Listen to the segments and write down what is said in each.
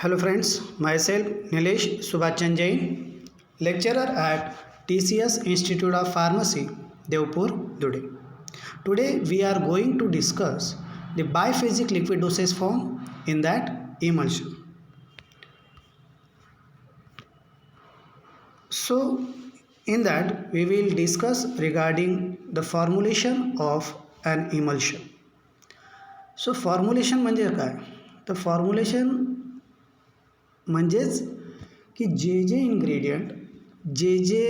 Hello friends, myself Nilesh Subhachan Jain, lecturer at TCS Institute of Pharmacy, Devpur, Dhude. Today we are going to discuss the biphasic liquid dosage form, in that emulsion. So in that we will discuss regarding the formulation of an emulsion. So formulation म्हणजे काय? तर formulation म्हणजेच की जे ingredient जे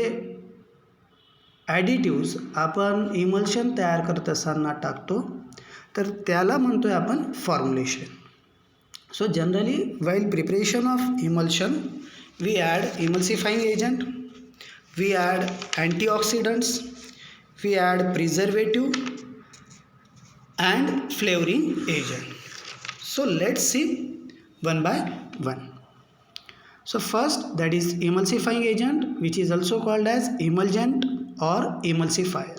ॲडिटिव्स आपण emulsion तयार करत असताना टाकतो तर त्याला म्हणतोय आपण formulation. So generally while preparation of emulsion we add emulsifying agent, we add antioxidants, we add preservative and flavoring agent. So let's see one by one. So first, that is emulsifying agent, which is also called as emulgent or emulsifier.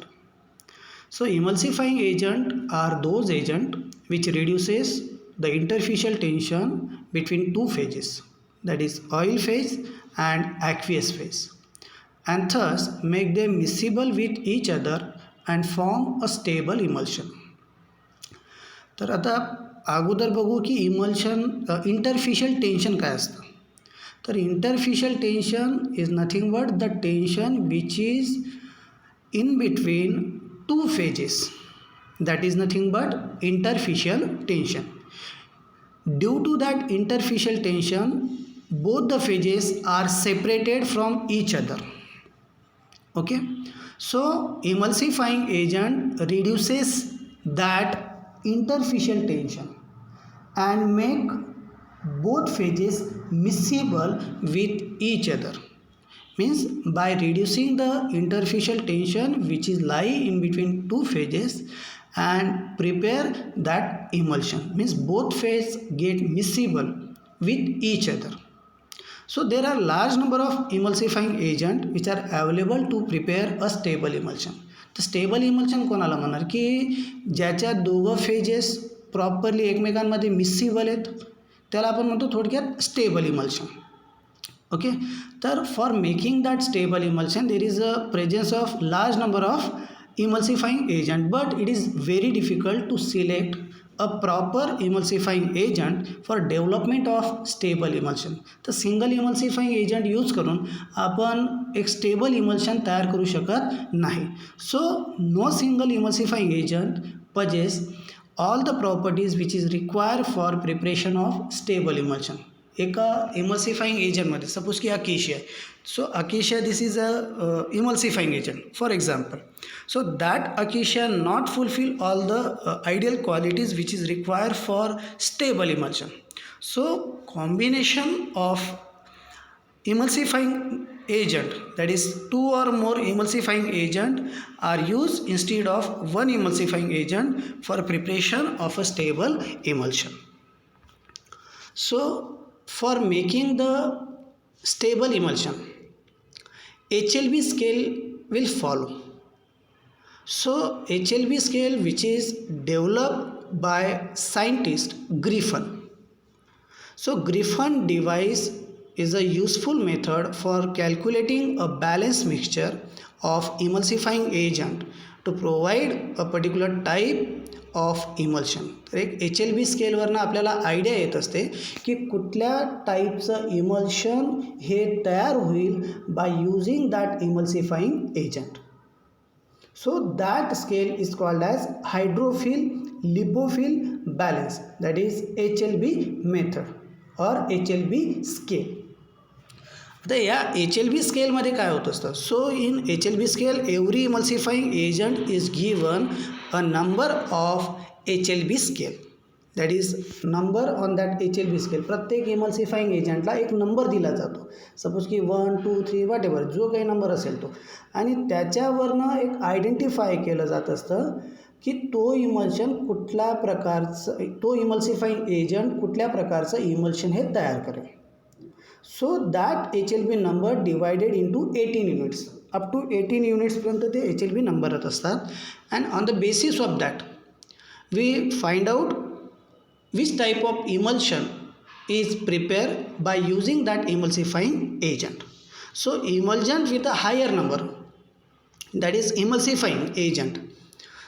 So emulsifying agent are those agent which reduces the interfacial tension between two phases, that is oil phase and aqueous phase, and thus make them miscible with each other and form a stable emulsion. तर आता अगोदर बघू की emulsion इंटरफिशियल tension काय असतं. तर interfacial tension is nothing but the tension which is in between two phases, that is nothing but interfacial tension. Due to that interfacial tension both the phases are separated from each other. Okay, so emulsifying agent reduces that interfacial tension and make both phases miscible with each other. Means by reducing the interfacial tension which is lie in between two phases and prepare that emulsion, means both phases get miscible with each other. So there are large number of emulsifying agent which are available to prepare a stable emulsion. तर stable emulsion कोणाला म्हणणार की ज्याच्या दोघं phases properly एकमेकांमध्ये मिस्सिबल आहेत त्याला आपण म्हणतो थोडक्यात स्टेबल इमल्शन. ओके, तर for making that stable emulsion there is a presence of large number of emulsifying agent, but it is very difficult to select a proper emulsifying agent for development of stable emulsion. तर single emulsifying agent use करून आपण एक stable emulsion तयार करू शकत नाही. So no single emulsifying agent possess all the properties which is required for preparation of stable emulsion. एका emulsifying एजंटमध्ये suppose की acacia, so acacia this is a emulsifying agent for example. So that acacia not fulfill all the ideal qualities which is required for stable emulsion. So combination of emulsifying agent, that is two or more emulsifying agent are used instead of one emulsifying agent for preparation of a stable emulsion. So for making the stable emulsion, HLB scale will follow. So HLB scale which is developed by scientist Griffin. So Griffin device is a useful method for calculating a balanced mixture of emulsifying agent to provide a particular type of emulsion. तर एक HLB स्केलवरनं आपल्याला idea येत असते की कुठल्या टाईपचं emulsion हे तयार होईल bye using that emulsifying agent. So that scale is called as hydrophile lipophile balance, that is HLB method or HLB scale. आता या HLB स्केलमध्ये काय होत असतं. सो इन HLB scale every emulsifying agent is given a number of HLB scale, that is number on that HLB scale. प्रत्येक emulsifying एजंटला एक number दिला जातो, suppose की 1 2 3 वॉट एव्हर जो काही नंबर असेल तो, आणि त्याच्यावरनं एक आयडेंटिफाय केलं जात असतं की तो इमल्शन कुठल्या प्रकारचं, तो इमल्सिफाईंग एजंट कुठल्या प्रकारचं इमल्शन हे तयार करेल. So that HLB number divided into 18 units, up to 18 युनिट्सपर्यंत ते HLB नंबरच असतात. And on the basis of that we find out which type of emulsion is prepared by using that emulsifying agent. So emulsion with a higher number, that is emulsifying agent.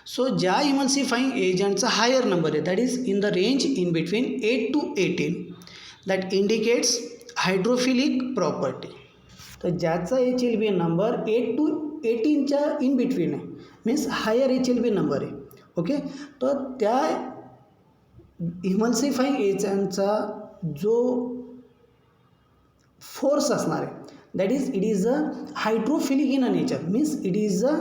So ज्या emulsifying agentचा higher number आहे, that is in the range in between 8 to 18, that indicates hydrophilic property. तर ज्याचा HLB number 8 to 18च्या in between आहे, means higher HLB number आहे. Okay, तर त्या इमल्सिफाईंग एजंटचा जो फोर्स असणार आहे, that is it is a hydrophilic in a nature, means it is a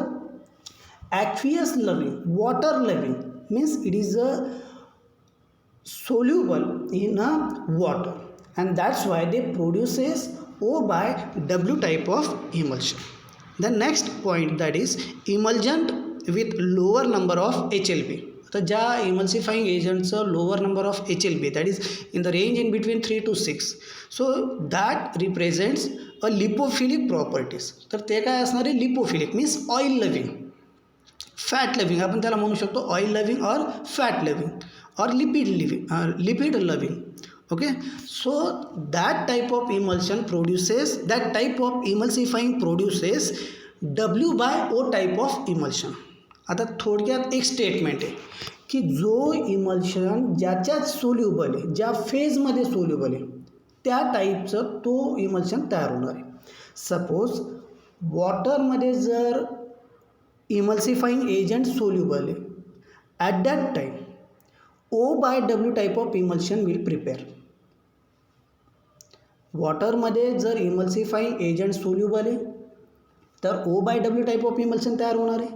aqueous loving, water loving, means it is a soluble in a water, and that's why they produces O by W type of emulsion. The next point, that is emulgent with lower number of HLB. तर ज्या emulsifying agentचं lower number of HLB, that is in the range in between 3 to 6, so that represents a lipophilic properties. तर ते काय असणार आहे, lipophilic means oil loving, fat loving आपण त्याला म्हणू शकतो, ऑइल लविंग और फॅट लविंग और lipid loving. Okay, so that type of emulsion produces, that type of emulsifying produces W by O type of emulsion. आता थोडक्यात एक स्टेटमेंट आहे की जो इमल्शन ज्याच्यात सोल्युबल आहे, ज्या फेजमध्ये सोल्युबल आहे, त्या टाईपचं तो इमल्शन तयार होणार आहे. सपोज वॉटरमध्ये जर इमल्सिफाईंग एजंट सोल्युबल आहे, at that time O by W type of emulsion will prepare. वॉटरमध्ये जर इमल्सिफाईंग एजंट सोल्युबल आहे तर O by W type of emulsion तयार होणार आहे.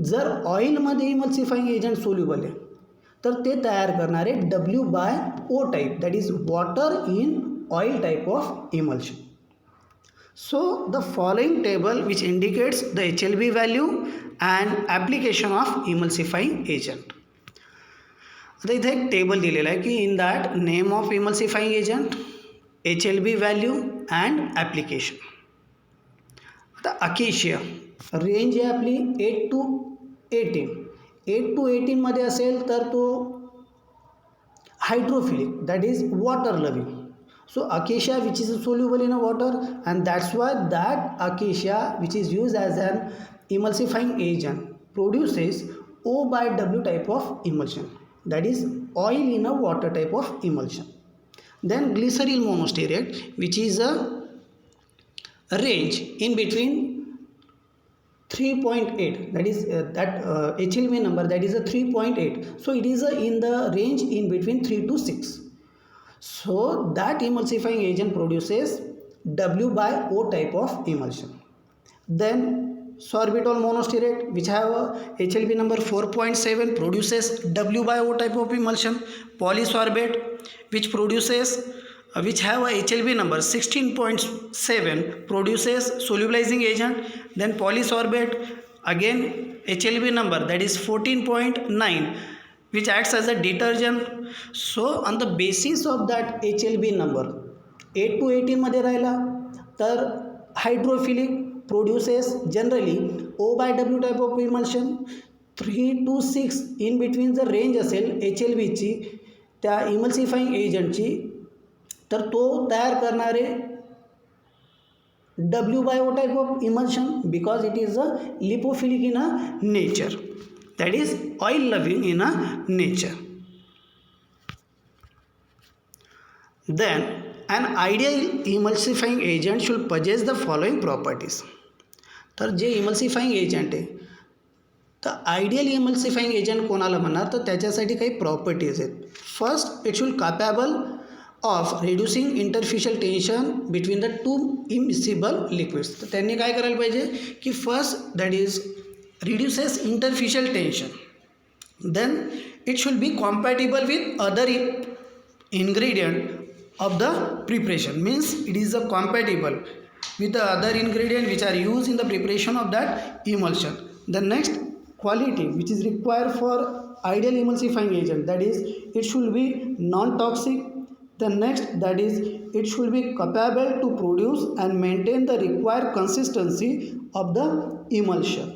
जर ऑइलमध्ये इमल्सिफाईंग एजंट सोल्युबल आहे तर ते तयार करणारे W by O type, that is water in oil type of emulsion. So the following table which indicates the HLB value and application of emulsifying agent. आता इथे एक टेबल दिलेला आहे की in that name of emulsifying agent, HLB value and application. आता acacia range आहे आपली 8 to 18. 8 to 18मध्ये असेल तर तो hydrophilic, that is water loving. So acacia which is soluble in a water, and that's why that acacia which is used as an emulsifying agent produces O by W type of emulsion, that is oil in a water type of emulsion. Then glyceryl monostearate, which is a range in between 3.8, that is HLB number, that is a 3.8. So it is in the range in between 3 to 6. So that emulsifying agent produces W by O type of emulsion. Then sorbitol monostearate, which have a HLB number 4.7, produces W by O type of emulsion. Polysorbate, which have a HLB number 16.7, produces solubilizing agent. Then polysorbate, again HLB number, that is 14.9, which acts as a detergent. So on the basis of that HLB number 8 to 18 मध्ये राहिला तर hydrophilic produces generally O by W type of emulsion. 3 to 6 in between जर range असेल HLBची त्या emulsifying एजंटची, तर तो तयार करणारे W by O type of emulsion, because it is a lipophilic in a nature, that is oil loving in a nature. Then an ideal emulsifying agent should possess the following properties. तर जे emulsifying agent आहे, तर ideal emulsifying agent कोणाला म्हणणार, तर त्याच्यासाठी काही properties आहेत. First, it should capable of reducing interfacial tension between the two immiscible liquids. तर त्यांनी काय करायला पाहिजे की first, that is reduces interfacial tension. Then it should be compatible with other ingredient of the preparation, means it is a compatible with the other ingredient which are used in the preparation of that emulsion. The next quality which is required for ideal emulsifying agent, that is it should be non-toxic. The next, that is it should be capable to produce and maintain the required consistency of the emulsion.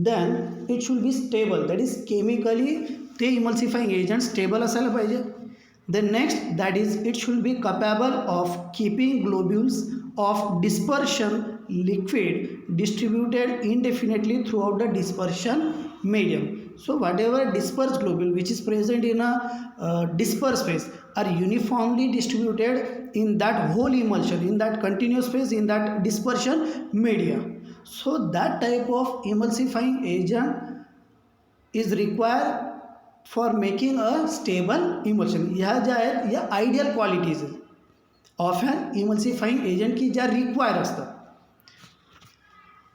Then it should be stable, that is chemically ते emulsifying agent stable असायला पाहिजे. Then next, that is, it should be capable of keeping globules of dispersion liquid distributed indefinitely throughout the dispersion medium. So whatever dispersed globule which is present in a dispersed phase are uniformly distributed in that whole emulsion, in that continuous phase, in that dispersion media. So that type of emulsifying agent is required for making a stable emulsion. ह्या ज्या आहेत या ideal qualities of an emulsifying agent की ज्या require असतात.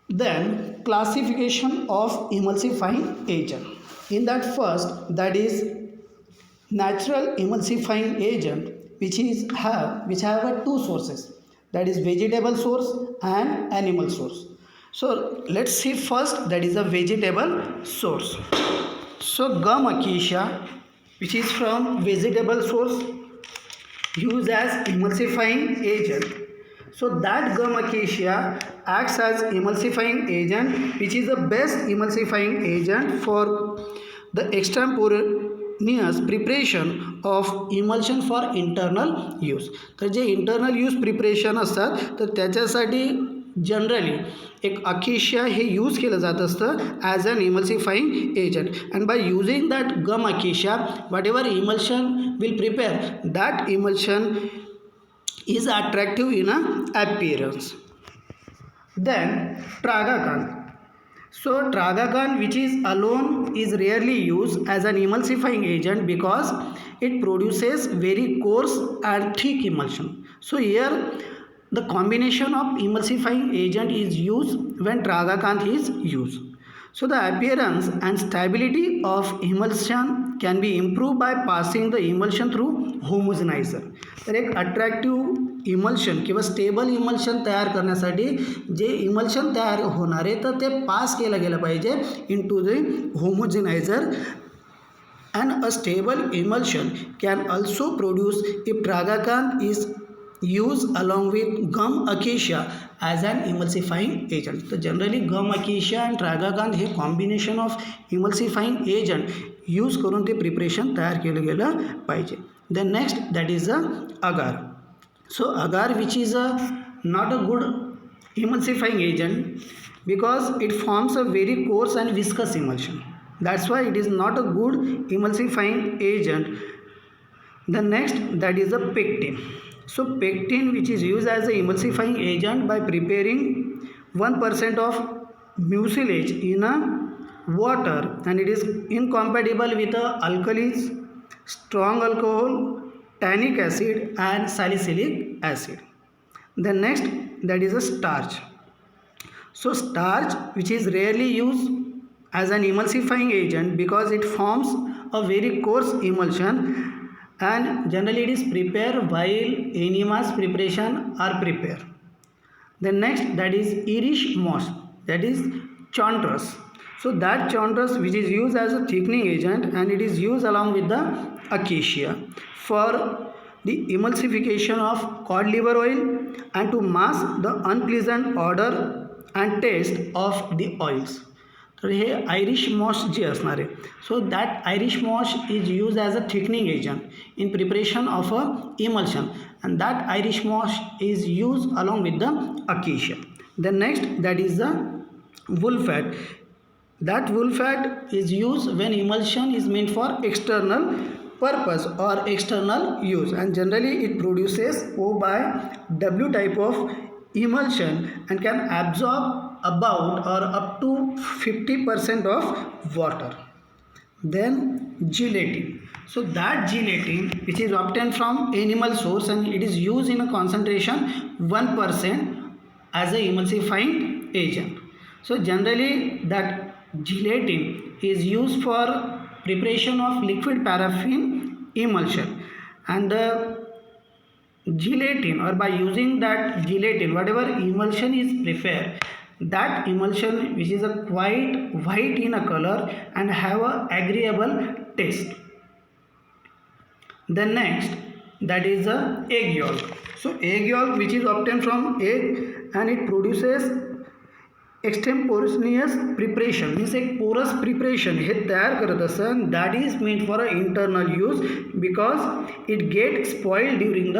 Then classification of emulsifying agent. In that first, that is natural emulsifying agent which have two sources, that is vegetable source and animal source. So let's see first, that is a vegetable source. So gum acacia, which is from vegetable source, used as emulsifying agent. So that gum acacia acts as emulsifying agent, which is the best emulsifying agent for the extemporaneous preparation of emulsion for internal use. तर जे internal use preparation असतात तर त्याच्यासाठी generally एक acacia हे use केलं जात असतं as an emulsifying agent. And by using that gum acacia, whatever emulsion will prepare, that emulsion is attractive in appearance. Then tragacan. So tragacan, which is alone, is rarely used as an emulsifying agent because it produces very coarse and thick emulsion. So here the combination of emulsifying agent is used when tragacan is used. So the appearance and stability of emulsion can be improved by passing the emulsion through homogenizer. तर एक attractive emulsion किंवा stable emulsion तयार करण्यासाठी जे emulsion तयार होणार आहे तर ते पास केलं गेलं पाहिजे into the homogeniser. And a stable emulsion can also produce if tragacanth is used along with gum acacia as an emulsifying agent. तर generally gum acacia and tragacanth हे combination of emulsifying agent use करून ते preparation तयार केलं गेलं पाहिजे. Then next, that is agar. So agar, which is not a good emulsifying agent because it forms a very coarse and viscous emulsion. That's why it is not a good emulsifying agent. The next, that is a pectin. So pectin, which is used as a emulsifying agent by preparing 1% of mucilage in a water, and it is incompatible with alkalis, strong alcohol, tannic acid and salicylic acid. Then next, that is a starch. So starch, which is rarely used as an emulsifying agent because it forms a very coarse emulsion and generally it is prepared while enemas preparation are prepared. Then next, that is irish moss, that is chondrus. So that chondrus, which is used as a thickening agent and it is used along with the acacia for the emulsification of cod liver oil and to mask the unpleasant odor and taste of the oils. तर हे Irish moss जे असणार आहे, so that Irish moss is use as a thickening agent in preparation of a emulsion and that Irish moss is use along with the acacia. Then next, that is the wool fat. That wool fat is used when emulsion is meant for external purpose or external use, and generally it produces O by W type of emulsion and can absorb about or up to 50% of water. Then gelatin. So that gelatin, which is obtained from animal source and it is used in a concentration 1% as a emulsifying agent. So generally that gelatin is used for preparation of liquid paraffin emulsion, and the gelatin, or by using that gelatin, whatever emulsion is prepared, that emulsion, which is a quite white in a color and have a agreeable taste. The next, that is a egg yolk. So egg yolk, which is obtained from egg and it produces extemporaneous preparation means एक porous preparation हे तयार करत असतं that is meant for a internal use because it get spoil during the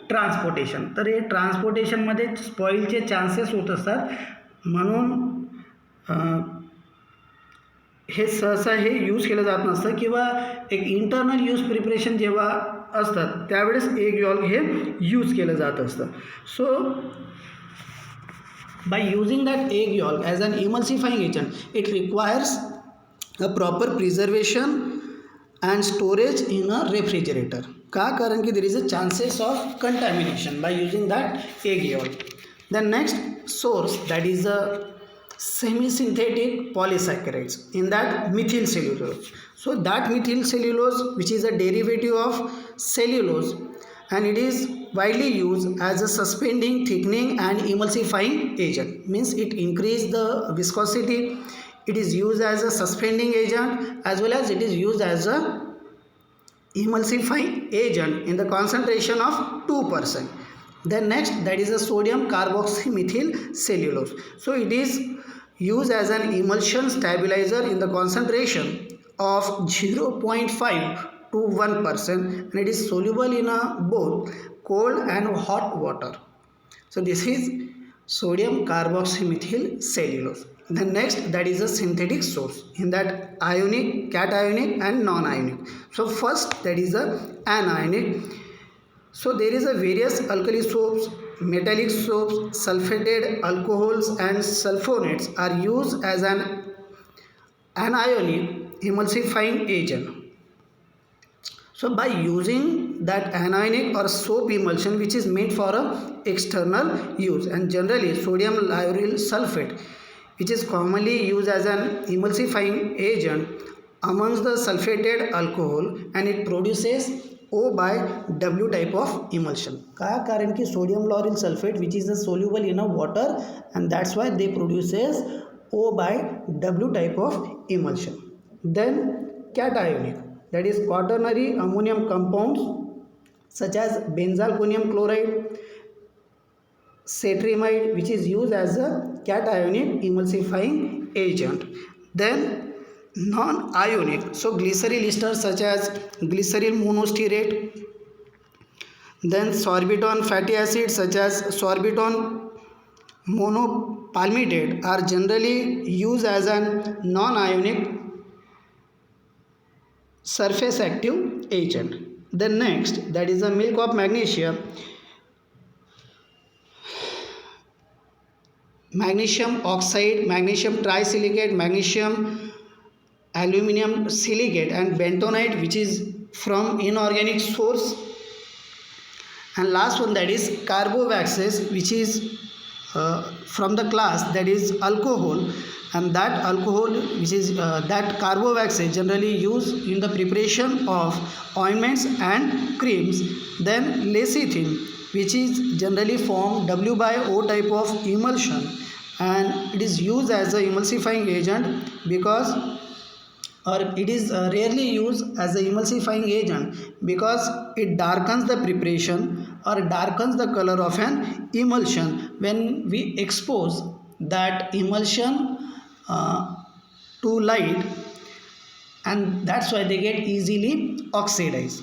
transportation. तर हे ट्रान्सपोर्टेशनमध्ये स्पॉईलचे chances होत असतात म्हणून हे सहसा हे यूज केलं जात नसतं किंवा एक इंटरनल यूज प्रिपरेशन जेव्हा असतात त्यावेळेस एग यॉल्क हे यूज केलं जात असतं. सो by using that egg yolk as an emulsifying agent, it requires a proper preservation and storage in a refrigerator. का कारण की there is a chances of contamination by using that egg yolk. The next source that is a semi-synthetic polysaccharides in that methyl cellulose. So that methyl cellulose which is a derivative of cellulose and it is widely used as a suspending, thickening and emulsifying agent. Means it increase the viscosity. It is used as a suspending agent as well as it is used as a emulsifying agent in the concentration of 2%. Then next that is a sodium carboxymethyl cellulose. So it is used as an emulsion stabilizer in the concentration of 0.5 to 1% and it is soluble in both cold and hot water. So this is sodium carboxymethyl cellulose. The next that is a synthetic source in that ionic, cationic and non-ionic. So first that is a anionic. So there is a various alkali soaps, metallic soaps, sulfated alcohols and sulfonates are used as an anionic emulsifying agent. So by using that anionic or soap emulsion which is made for a external use and generally sodium lauryl sulfate which is commonly used as an emulsifying agent amongst the sulfated alcohol and it produces O by W type of emulsion. का कारण की sodium lauryl sulfate which is soluble in a water and that's why they produces O by W type of emulsion. Then cationic, that is quaternary ammonium compounds such as benzalkonium chloride, cetrimide which is used as a cationic emulsifying agent. Then non-ionic, so glyceryl esters such as glyceryl monostearate, then sorbitol fatty acids such as sorbitol monopalmitate are generally used as a non-ionic surface active agent. The next that is the milk of magnesia, magnesium oxide, magnesium trisilicate, magnesium aluminum silicate and bentonite which is from inorganic source. And last one that is carbovaxes which is from the class that is alcohol and that alcohol which is that carbovaxes generally used in the preparation of ointments and creams. Then lecithin which is generally formed W by O type of emulsion and it is used as a emulsifying agent because or it is rarely used as a emulsifying agent because it darkens the preparation or darkens the color of an emulsion when we expose that emulsion to light and that's why they get easily oxidized.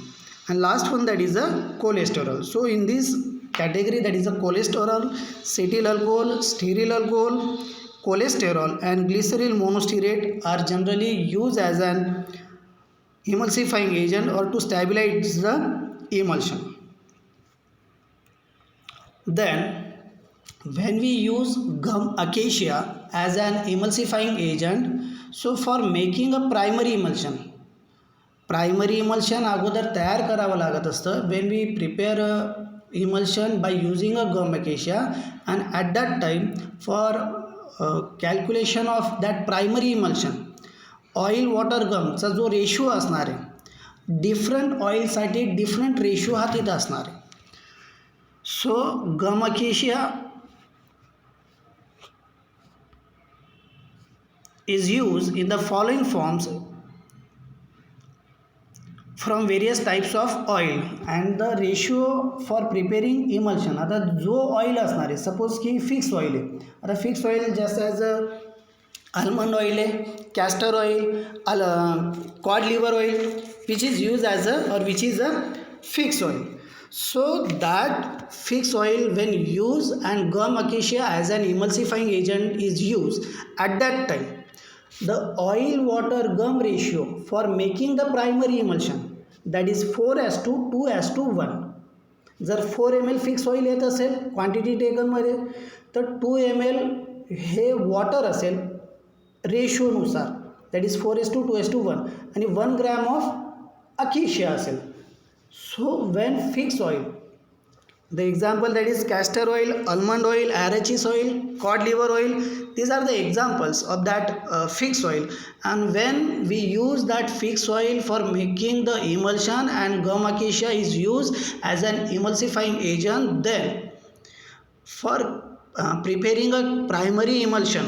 And last one that is a cholesterol. So in this category that is a cholesterol, cetyl alcohol, stearyl alcohol, cholesterol and glyceryl monostearate are generally used as an emulsifying agent or to stabilize the emulsion. Then when we use gum acacia as an emulsifying agent, so for making a primary emulsion अगोदर तयार करावं लागत असतं when we prepare a emulsion by using a gum acacia and at that time for calculation of that primary emulsion oil water gum चा जो ratio असणार आहे different ऑइलसाठी different ratio हा तिथं असणार आहे. So gum acacia is used in the following forms from various types of oil and the ratio for preparing emulsion. आता जो ऑइल असणार आहे, सपोज की फिक्स ऑइल आहे. आता fix oil just as almond oil आहे, castor oil, cod liver oil, which is use as or which is a fixed oil. So that fixed oil when used and gum acacia as an emulsifying agent is used, at that time the oil water gum ratio for making the primary emulsion, that is 4:2:1. जर 4 ml fix oil येत असेल quantity टेकनमध्ये, तर 2 ml हे water असेल रेशोनुसार, that is 4:2:1, आणि 1 gram of acacia असेल. So when fix oil, the example that is castor oil, almond oil, arachis oil, cod liver oil, these are the examples of that fixed oil. And when we use that fixed oil for making the emulsion and gum acacia is used as an emulsifying agent, then for preparing a primary emulsion,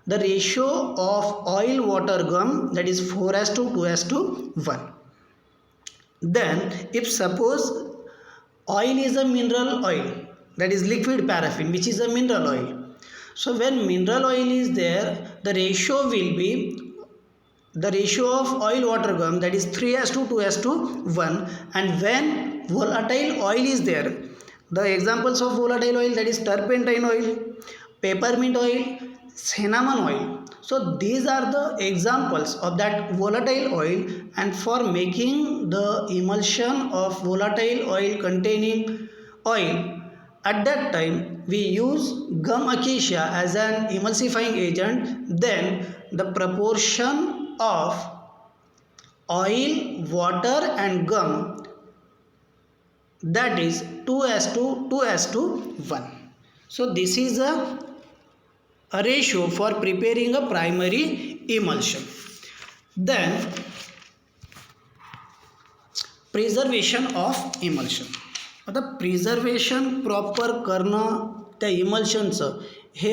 the ratio of oil water gum, that is 4:2:1. Then if suppose oil is a mineral oil, that is liquid paraffin, which is a mineral oil. So when mineral oil is there, the ratio will be the ratio of oil water gum, that is 3:2:1. And when volatile oil is there, the examples of volatile oil, that is turpentine oil, peppermint oil, cinnamon oil. So these are the examples of that volatile oil, and for making the emulsion of volatile oil containing oil, at that time we use gum acacia as an emulsifying agent. Then the proportion of oil, water and gum, that is 2:1. So this is a ratio for preparing a primary emulsion. Then preservation of emulsion. आता preservation proper करणं त्या इमल्शनचं हे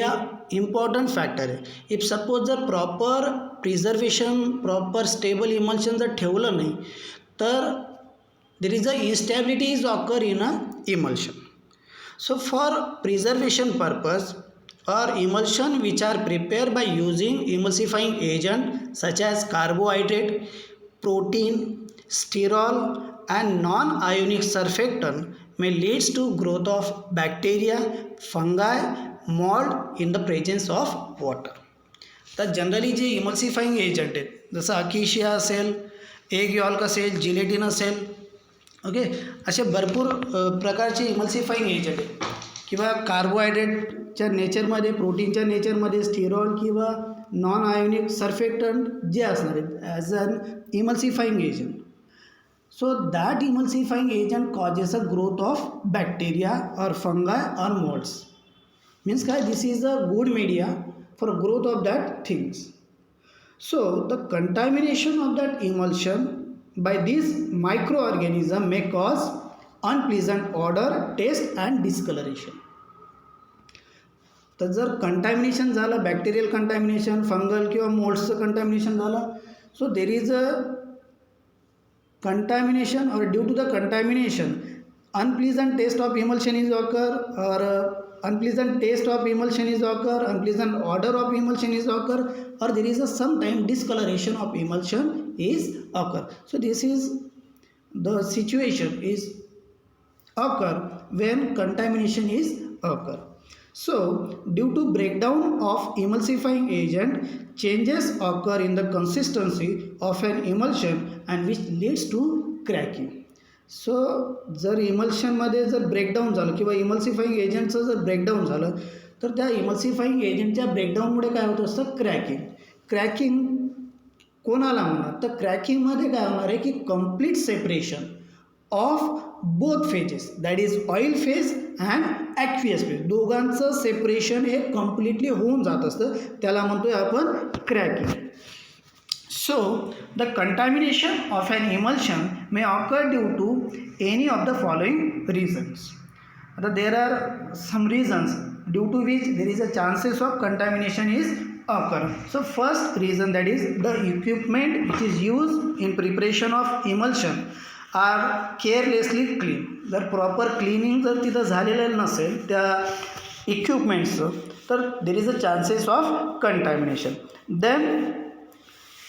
important factor आहे. If suppose जर proper preservation, proper stable emulsion जर ठेवलं नाही, तर there is a instability is occur in a emulsion. So for preservation purpose or emulsion which are prepared by using emulsifying agent such as carbohydrate, protein, sterol and non-ionic surfactant may leads to growth of bacteria, fungi, mold in the presence of water. तर generally जे emulsifying agent आहेत, जसं acacia असेल, egg यॉल्क असेल, gelatin असेल, okay, असे भरपूर प्रकारचे emulsifying agent आहेत. किंवा कार्बोहायड्रेटच्या नेचरमध्ये, प्रोटीनच्या नेचरमध्ये स्टिरॉल किंवा नॉन आयोनिक सर्फेक्टंट जे असणार आहेत as an emulsifying agent. So that emulsifying agent causes a growth of bacteria or fungi or moulds. Means काय, this is a good media for growth of that things. So the contamination of that emulsion by this micro organism may cause unpleasant order, taste and discolouration. तर जर contamination झालं, bacterial contamination, fungal किंवा मोल्ड्सचं contamination झालं, so there is a contamination, or due to the contamination unpleasant taste of emulsion is occur, or unpleasant taste of emulsion is occur, unpleasant odor of emulsion is occur, or there is a sometime discoloration of emulsion is occur. So this is the situation is occur when contamination is occur. So due to breakdown of emulsifying agent, changes occur in the consistency of an emulsion and which leads to cracking. सो जर इमल्शनमध्ये जर breakdown झालं किंवा emulsifying एजंटचं जर breakdown झालं, तर त्या emulsifying एजंटच्या ब्रेकडाऊनमुळे काय होत असतं, क्रॅकिंग. क्रॅकिंग कोणाला म्हणणार, तर क्रॅकिंगमध्ये काय होणार आहे की complete separation of both phases, that is oil phase and aqueous phase, दोघांचं सेपरेशन हे कम्प्लिटली होऊन जात असतं, त्याला म्हणतोय आपण cracking. So the contamination of an emulsion may occur due to any of the following reasons. There are some reasons due to which there is a chances of contamination is occur. So first reason, that is the equipment which is used in preparation of emulsion are carelessly clean. जर proper cleaning जर तिथं झालेलं नसेल त्या इक्विपमेंट्सचं, तर there is a chances of contamination. Then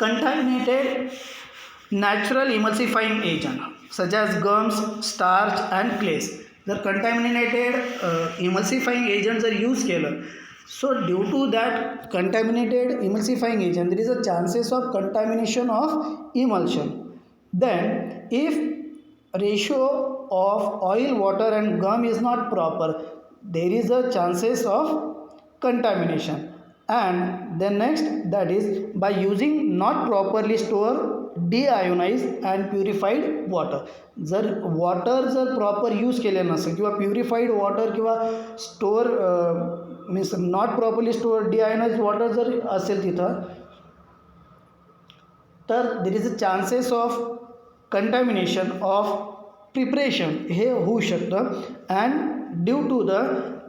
contaminated natural emulsifying agent such as gums, starch and clays. जर contaminated emulsifying agent जर यूज केलं, so due to that contaminated emulsifying agent there is a chances of contamination of emulsion. Then if ratio of oil, water and gum is not proper, there is a chances of contamination. And then next, that is by using not properly stored deionized and purified water. जर water जर proper use केले नसेल किंवा purified water किंवा store means not properly store deionised water जर असेल तिथं, तर there is a chances of contamination of preparation हे होऊ शकतं. And due to the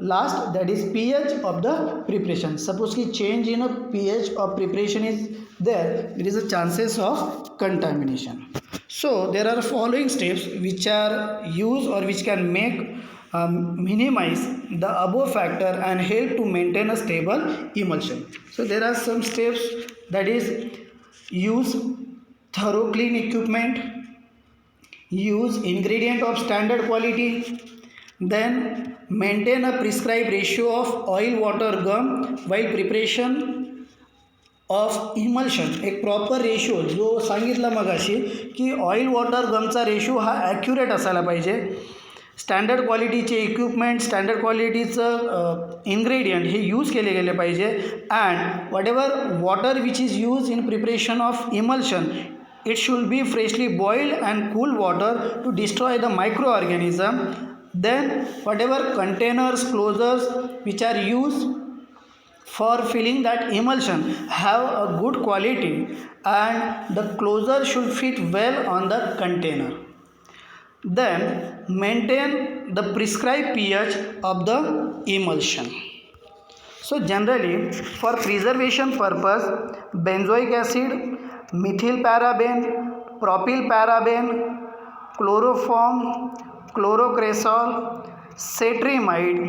last, that is pH of the preparation. Suppose ki change in a pH of preparation is there is a chances of contamination. So there are following steps which are used or which can make minimize the above factor and help to maintain a stable emulsion. So there are some steps, that is use thorough clean equipment, use ingredient of standard quality, then maintain a prescribed ratio of oil, water, gum while preparation of emulsion. एक proper ratio जो सांगितला मगाशी की oil water गमचा ratio हा accurate असायला पाहिजे. Standard क्वालिटीचे equipment, standard क्वालिटीचं इन्ग्रेडियंट हे यूज केले गेले पाहिजे. And what ever water which is use in preparation of emulsion, it should be freshly boiled and cool water to destroy the microorganism. Then whatever containers, closures which are used for filling that emulsion have a good quality and the closure should fit well on the container. Then maintain the prescribed pH of the emulsion. So generally for preservation purpose, benzoic acid, methyl paraben, propyl paraben, chloroform, chlorocresol, cetrimide,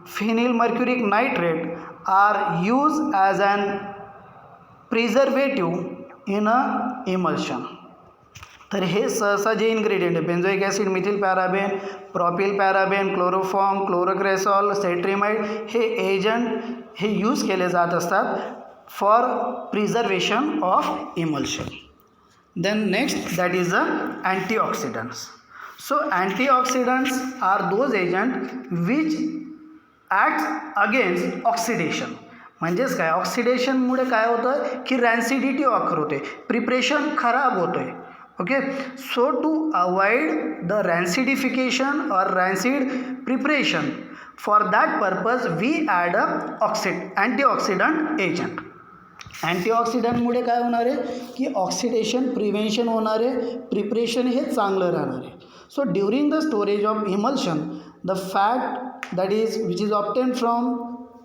phenyl mercuric nitrate are used as an preservative in a emulsion. तर हे सहसा जे ingredient आहे बेन्झोइक acid, Mithil पॅराबेन, प्रॉपिल पॅराबेन, chloroform, क्लोरोक्रेसॉल, सेट्रिमाइड हे agent हे use केले जात असतात for preservation of emulsion. Then next, that is the antioxidants. So antioxidants are those agents which act against oxidation. म्हणजेच काय, ऑक्सिडेशनमुळे काय होतं की रॅन्सिडिटी ऑकर होते, प्रिपरेशन खराब होतं आहे. Okay, so to avoid the rancidification or rancid preparation, for that purpose we add a antioxidant agent. अँटीऑक्सिडंटमुळे काय होणार आहे की ऑक्सिडेशन प्रिव्हेन्शन होणार आहे, प्रिपरेशन हे चांगलं राहणार आहे. So during the storage of emulsion, the fat that is which is obtain from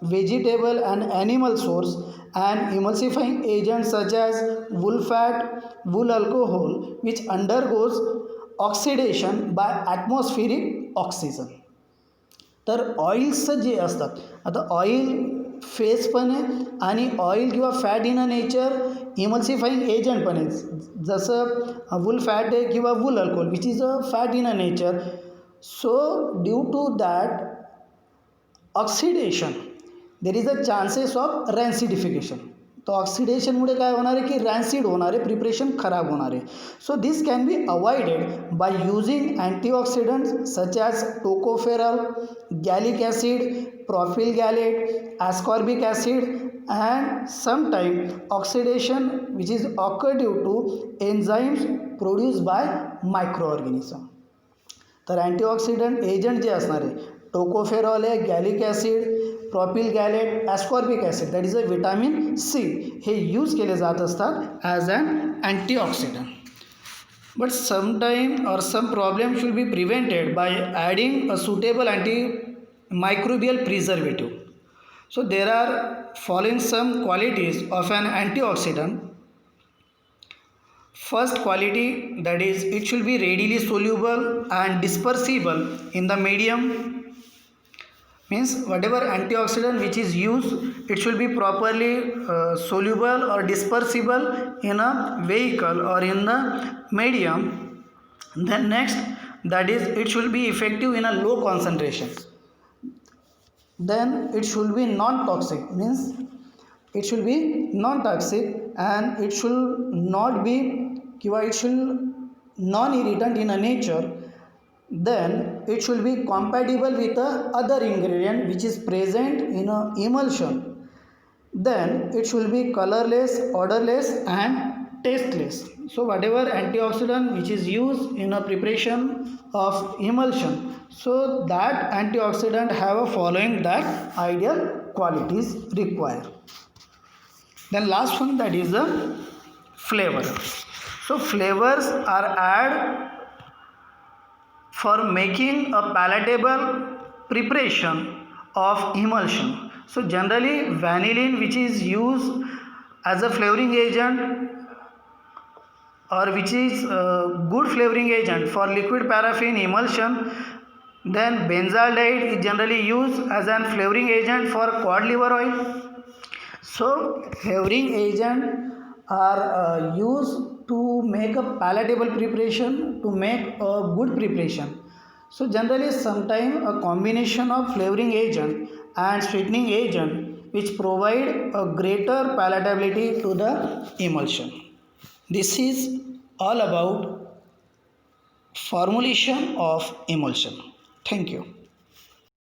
vegetable and animal source and emulsifying agents such as wool fat, wool alcohol which undergoes oxidation by atmospheric oxygen. तर ऑइल्सचं जे असतात, आता oil face पण आहे आणि oil किंवा fat in a nature emulsifying agent पण आहे. जसं वूल फॅट आहे किंवा wool alcohol which is a fat in a nature. So due to that oxidation there is a chances of rancidification. तो ऑक्सिडेशनमुळे काय होणार आहे की रॅन्सिड होणार आहे, प्रिपरेशन खराब होणार आहे. So this can be avoided by using antioxidants such as tocopherol, gallic acid, propyl gallate, ascorbic acid and sometime oxidation which is occur due to enzymes produced by microorganism. तर अँटीऑक्सिडंट एजंट जे असणार आहे tocopherol आहे, gallic acid, propyl gallate, ascorbic acid that is a vitamin C, हे use केले जात असतात as an antioxidant. But sometime or some problem should be prevented by adding a suitable anti microbial preservative. So there are following some qualities of an antioxidant. First quality, that is it should be readily soluble and dispersible in the medium. Means whatever antioxidant which is used, it should be properly soluble or dispersible in a vehicle or in the medium. Then next, that is it should be effective in a low concentration. Then it should be non-toxic, means it should be non-toxic, and it should not be it should non-irritant in a nature. Then it should be compatible with the other ingredient which is present in a emulsion. Then it should be colorless, odorless and tasteless. So whatever antioxidant which is used in a preparation of emulsion, so that antioxidant have a following that ideal qualities required. Then last one, that is the flavor. So flavors are added for making a palatable preparation of emulsion. So generally vanillin which is used as a flavoring agent or which is a good flavoring agent for liquid paraffin emulsion. Then benzaldehyde is generally used as an flavoring agent for cod liver oil. So flavoring agent are used to make a palatable preparation, to make a good preparation. So generally sometime a combination of flavoring agent and sweetening agent which provide a greater palatability to the emulsion. This is all about formulation of emulsion. Thank you.